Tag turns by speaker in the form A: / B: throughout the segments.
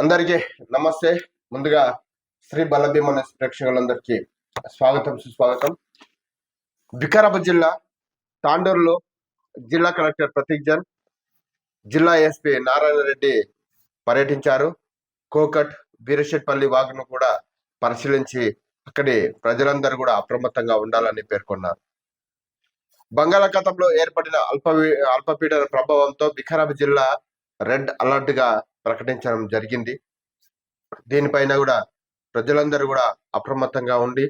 A: అందరికీ నమస్తే. ముందుగా శ్రీ బలభీమన ప్రేక్షకులందరికీ స్వాగతం సుస్వాగతం. వికారాబాద్ జిల్లా తాండూరులో జిల్లా కలెక్టర్ ప్రతీక్ జన్, జిల్లా ఎస్పీ నారాయణ రెడ్డి పర్యటించారు. కోకట్ వీరశెట్పల్లి వాగును కూడా పరిశీలించి అక్కడి ప్రజలందరూ కూడా అప్రమత్తంగా ఉండాలని పేర్కొన్నారు. బంగాళాఖాతంలో ఏర్పడిన అల్పపీడన ప్రభావంతో వికారాబాద్ జిల్లా రెడ్ అలర్ట్ గా ప్రకటించడం జరిగింది. దీనిపైన కూడా ప్రజలందరూ కూడా అప్రమత్తంగా ఉండి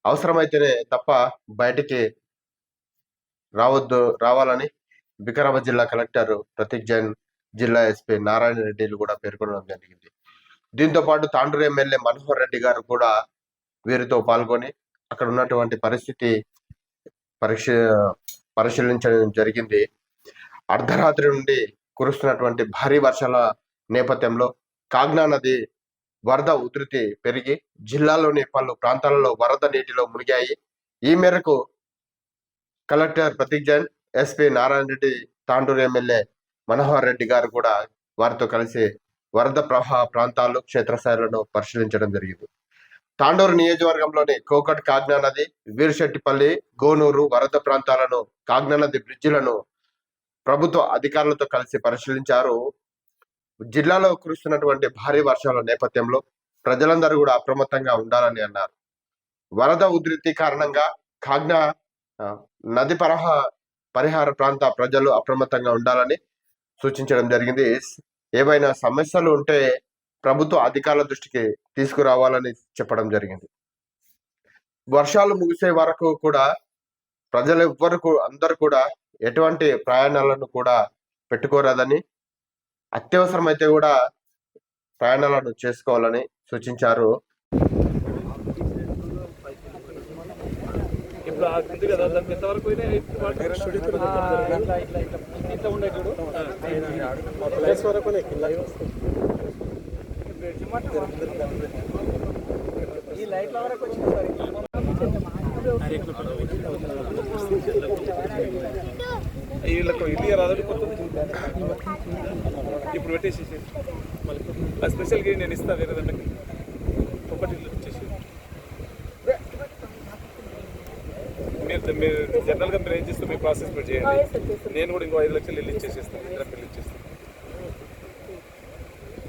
A: అవసరమైతేనే తప్ప బయటికి రావాలని వికారాబాద్ జిల్లా కలెక్టర్ ప్రతీక్ జైన్, జిల్లా ఎస్పీ నారాయణ రెడ్డిలు కూడా పేర్కొనడం జరిగింది. దీంతో పాటు తాండూరు ఎమ్మెల్యే మనోహర్ రెడ్డి గారు కూడా వీరితో పాల్గొని అక్కడ ఉన్నటువంటి పరిస్థితి పరిశీలించడం జరిగింది. అర్ధరాత్రి నుండి కురుస్తున్నటువంటి భారీ వర్షాల నేపథ్యంలో కాగ్నా నది వరద ఉధృతి పెరిగి జిల్లాలోని పలు ప్రాంతాలలో వరద నీటిలో మునిగాయి. ఈ మేరకు collector Prateek Jain, SP Narayana Reddy, Tandur MLA Manohar Reddy గారు కూడా వారితో కలిసి వరద ప్రవాహ ప్రాంతాలు క్షేత్రస్థాయిలను పరిశీలించడం జరిగింది. తాండూరు నియోజకవర్గంలోని కోకట్, కాగ్నా నది, వీరశెట్టిపల్లి, గోనూరు వరద ప్రాంతాలను, కాగ్నా నది బ్రిడ్జిలను ప్రభుత్వ అధికారులతో కలిసి పరిశీలించారు. జిల్లాలో కురుస్తున్నటువంటి భారీ వర్షాల నేపథ్యంలో ప్రజలందరూ కూడా అప్రమత్తంగా ఉండాలని అన్నారు. వరద ఉధృతి కారణంగా కాగ్నా నది పరిహార ప్రాంత ప్రజలు అప్రమత్తంగా ఉండాలని సూచించడం జరిగింది. ఏవైనా సమస్యలు ఉంటే ప్రభుత్వ అధికారుల దృష్టికి తీసుకురావాలని చెప్పడం జరిగింది. వర్షాలు ముగిసే వరకు కూడా అందరూ కూడా ఎటువంటి ప్రయాణాలను కూడా పెట్టుకోరాదని, అత్యవసరమైతే కూడా ప్రయాణాలను చేసుకోవాలని సూచించారు.
B: వీళ్ళకు ఇల్లు రాదు ఇప్పుడు పెట్టేసి స్పెషల్గా నేను ఇస్తాను వేరే దానికి ఒకటి ఇల్లు వచ్చేసి మీరు జనరల్గా మీరు ఏం చేస్తే మీ ప్రాసెస్ మీరు చేయండి. నేను కూడా ఇంకో 5 లక్షలు ఇల్లు ఇచ్చేసేస్తాను, ఇద్దరు పిల్లలు ఇచ్చేస్తాను.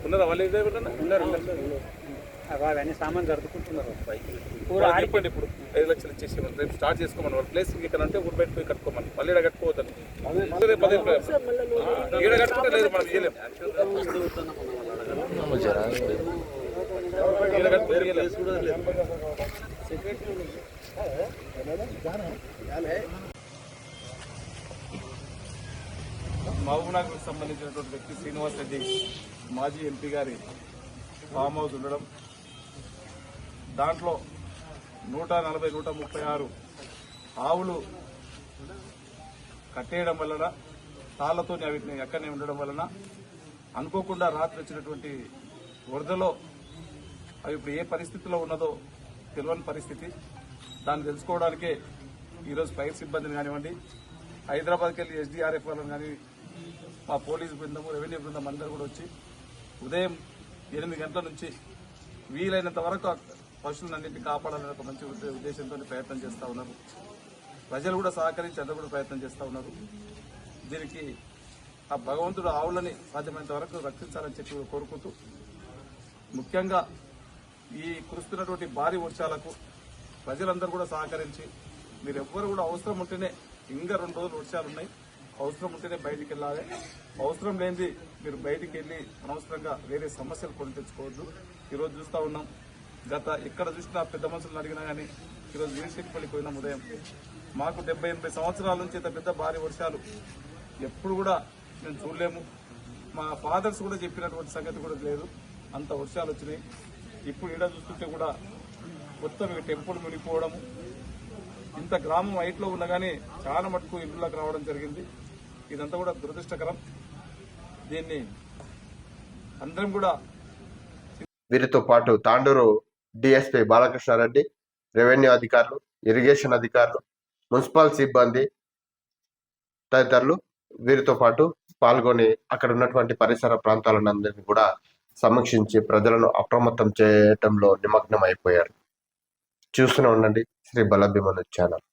B: ఉన్నారా వాళ్ళు ఏదైనా
C: అవన్నీ సామాన్ సర్దుకుంటున్నారు.
B: చెప్పండి ఇప్పుడు 5 లక్షలు ఇచ్చేసి రేపు స్టార్ట్ చేసుకోమని వాళ్ళ ప్లేస్ ఇక్కడ అంటే ఊరు బయట పోయి కట్టుకోమని మళ్ళీ ఇక్కడ కట్టుకోవద్దని ఈడ కట్టుకుంటే లేదు మనం చేయలేము. ఈడ కట్టుకుంటే మహబూబ్నగర్కు సంబంధించినటువంటి వ్యక్తి శ్రీనివాస్ రెడ్డి మాజీ ఎంపీ గారి ఫామ్ హౌస్ ఉండడం, దాంట్లో 140-136 ఆవులు కట్టేయడం వలన, తాళ్లతో వీటిని ఎక్కడనే ఉండడం వలన అనుకోకుండా రాత్రి వచ్చినటువంటి వరదలో అవి ఇప్పుడు ఏ పరిస్థితిలో ఉన్నదో తెలియని పరిస్థితి. దాన్ని తెలుసుకోవడానికే ఈరోజు ఫైర్ సిబ్బందిని కానివ్వండి, హైదరాబాద్కి వెళ్ళి ఎస్డీఆర్ఎఫ్ వాళ్ళని కానీ, మా పోలీసు బృందము, రెవెన్యూ బృందం అందరూ కూడా వచ్చి ఉదయం 8 గంటల నుంచి వీలైనంత వరకు పశువులన్నింటినీ కాపాడాలని ఒక మంచి ఉద్దేశంతో ప్రయత్నం చేస్తూ ఉన్నారు. ప్రజలు కూడా సహకరించి అందరూ కూడా ప్రయత్నం చేస్తూ ఉన్నారు. దీనికి ఆ భగవంతుడు ఆవులని సాధ్యమైనంత వరకు రక్షించాలని చెప్పి కోరుకుంటూ, ముఖ్యంగా ఈ కురుస్తున్నటువంటి భారీ వర్షాలకు ప్రజలందరూ కూడా సహకరించి మీరెవ్వరు కూడా అవసరం ఉంటేనే, ఇంకా 2 రోజులు వర్షాలు ఉన్నాయి, అవసరం ఉంటేనే బయటికి వెళ్ళాలి. అవసరం లేనిది మీరు బయటికి వెళ్ళి అనవసరంగా వేరే సమస్యలు కొని తెచ్చుకోవద్దు. ఈరోజు చూస్తూ ఉన్నాం, ఎక్కడ చూసినా పెద్ద మనుషులను అడిగినా కానీ ఈరోజు వీరశెట్టిపల్లికి పోయినాం ఉదయం. మాకు 70-80 సంవత్సరాల నుంచి ఇంత పెద్ద భారీ వర్షాలు ఎప్పుడు కూడా మేము చూడలేము. మా ఫాదర్స్ కూడా చెప్పినటువంటి సంగతి కూడా లేదు, అంత వర్షాలు వచ్చినాయి. ఇప్పుడు ఈడ చూస్తుంటే కూడా మొత్తం ఇక టెంపుల్ మునిగిపోవడము, ఇంత గ్రామం హైట్లో ఉన్నా కానీ చాలా మటుకు ఇళ్ళకి రావడం జరిగింది. ఇదంతా కూడా దురదృష్టకరం. దీన్ని అందరం కూడా.
A: వీరితో పాటు తాండూరు డిఎస్పీ బాలకృష్ణారెడ్డి, రెవెన్యూ అధికారులు, ఇరిగేషన్ అధికారులు, మున్సిపల్ సిబ్బంది తదితరులు వీరితో పాటు పాల్గొని అక్కడ ఉన్నటువంటి పరిసర ప్రాంతాలందరినీ కూడా సమీక్షించి ప్రజలను అప్రమత్తం చేయడంలో నిమగ్నం అయిపోయారు. చూస్తూనే ఉండండి శ్రీ బలభీమను ఛానల్.